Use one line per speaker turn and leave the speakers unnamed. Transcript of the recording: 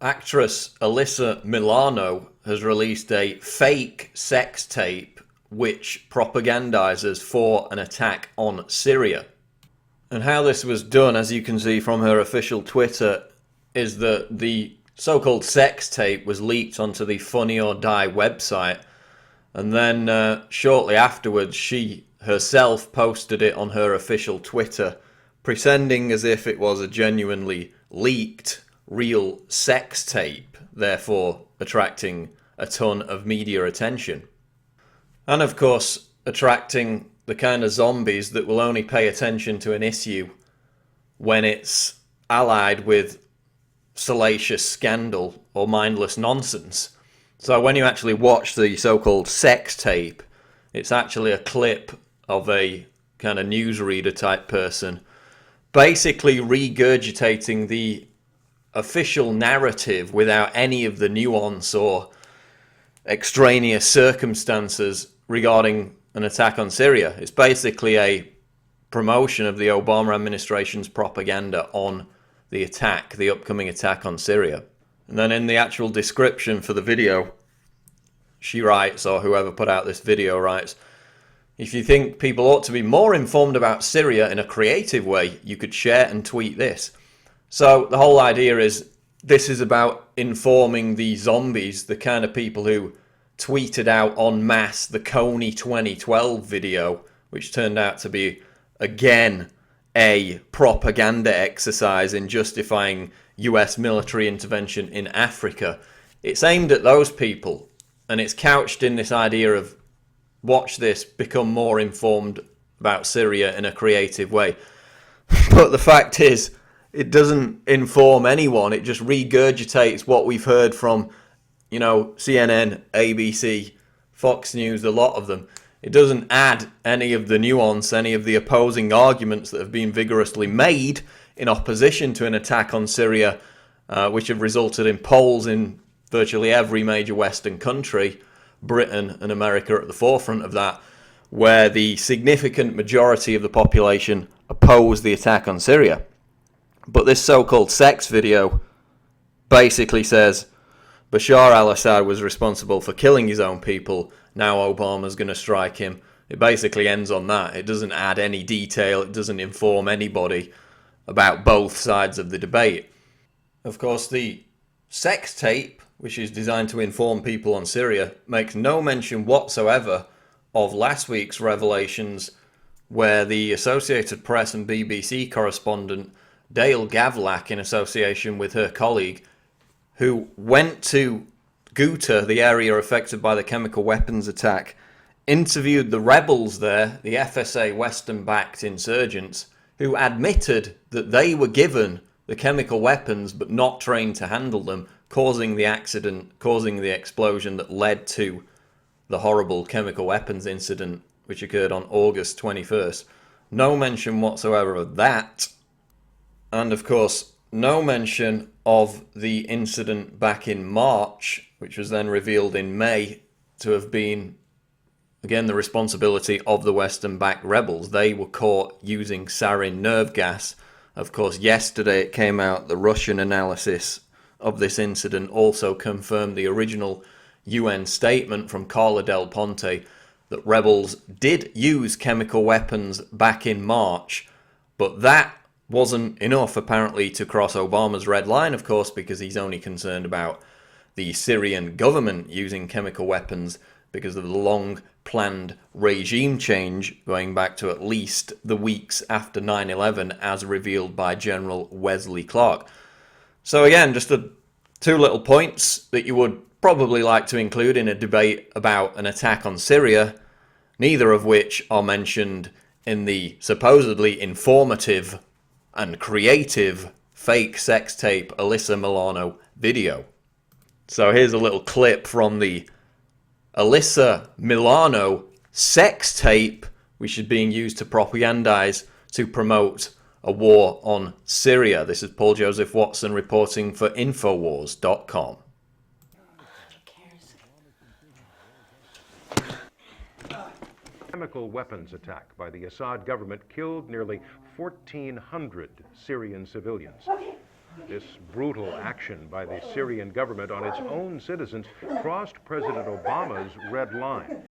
Actress Alyssa Milano has released a fake sex tape which propagandizes for an attack on Syria. And how this was done, as you can see from her official Twitter, is that the so-called sex tape was leaked onto the Funny or Die website, and then shortly afterwards she herself posted it on her official Twitter, pretending as if it was a genuinely leaked real sex tape, therefore attracting a ton of media attention. And of course, attracting the kind of zombies that will only pay attention to an issue when it's allied with salacious scandal or mindless nonsense. So when you actually watch the so-called sex tape, it's actually a clip of a kind of newsreader type person basically regurgitating the official narrative without any of the nuance or extraneous circumstances regarding an attack on Syria. It's basically a promotion of the Obama administration's propaganda on the attack, the upcoming attack on Syria. And then in the actual description for the video, she writes, or whoever put out this video writes, "If you think people ought to be more informed about Syria in a creative way, you could share and tweet this." So the whole idea is this is about informing the zombies, the kind of people who tweeted out en masse the Kony 2012 video, which turned out to be, again, a propaganda exercise in justifying US military intervention in Africa. It's aimed at those people, and it's couched in this idea of, watch this, become more informed about Syria in a creative way. But the fact is, it doesn't inform anyone. It just regurgitates what we've heard from, CNN, ABC, Fox News, a lot of them. It doesn't add any of the nuance, any of the opposing arguments that have been vigorously made in opposition to an attack on Syria, which have resulted in polls in virtually every major Western country, Britain and America at the forefront of that, where the significant majority of the population oppose the attack on Syria. But this so-called sex video basically says Bashar al-Assad was responsible for killing his own people. Now Obama's going to strike him. It basically ends on that. It doesn't add any detail. It doesn't inform anybody about both sides of the debate. Of course, the sex tape, which is designed to inform people on Syria, makes no mention whatsoever of last week's revelations where the Associated Press and BBC correspondent Dale Gavlak, in association with her colleague, who went to Ghouta, the area affected by the chemical weapons attack, interviewed the rebels there, the FSA Western-backed insurgents, who admitted that they were given the chemical weapons but not trained to handle them, causing the accident, causing the explosion that led to the horrible chemical weapons incident which occurred on August 21st. No mention whatsoever of that. And of course, no mention of the incident back in March, which was then revealed in May to have been, again, the responsibility of the Western-backed rebels. They were caught using sarin nerve gas. Of course, yesterday it came out the Russian analysis of this incident also confirmed the original UN statement from Carla Del Ponte that rebels did use chemical weapons back in March, but that wasn't enough apparently to cross Obama's red line, of course, because he's only concerned about the Syrian government using chemical weapons because of the long-planned regime change going back to at least the weeks after 9/11, as revealed by General Wesley Clark. So again, just two little points that you would probably like to include in a debate about an attack on Syria, neither of which are mentioned in the supposedly informative and creative fake sex tape Alyssa Milano video. So here's a little clip from the Alyssa Milano sex tape, which is being used to propagandize to promote a war on Syria. This is Paul Joseph Watson reporting for Infowars.com.
Chemical weapons attack by the Assad government killed nearly 1,400 Syrian civilians. This brutal action by the Syrian government on its own citizens crossed President Obama's red line.